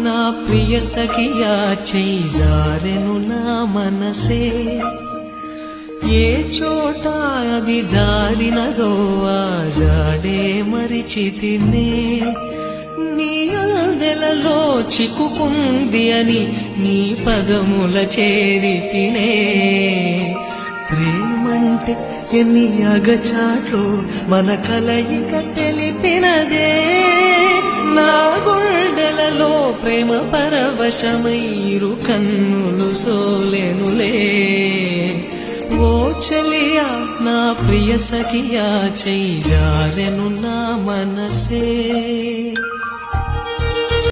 నా ప్రియ సఖియా చేజారెను నా మనసే ఏ చోట అది జారినదో ఆ జాడే మరిచితినే నీ అందెలలో చిక్కుకుంది అని నీ పదముల చేరితినే ప్రేమంటే ఎన్ని అగచాట్లు మన కలయిక తెలిపినదే నా గుండెలలో ప్రేమ పరవశమైరు కన్నులు సోలెనులే ఓ చెలియా నా ప్రియ సఖియా చేజారెను నా మనసే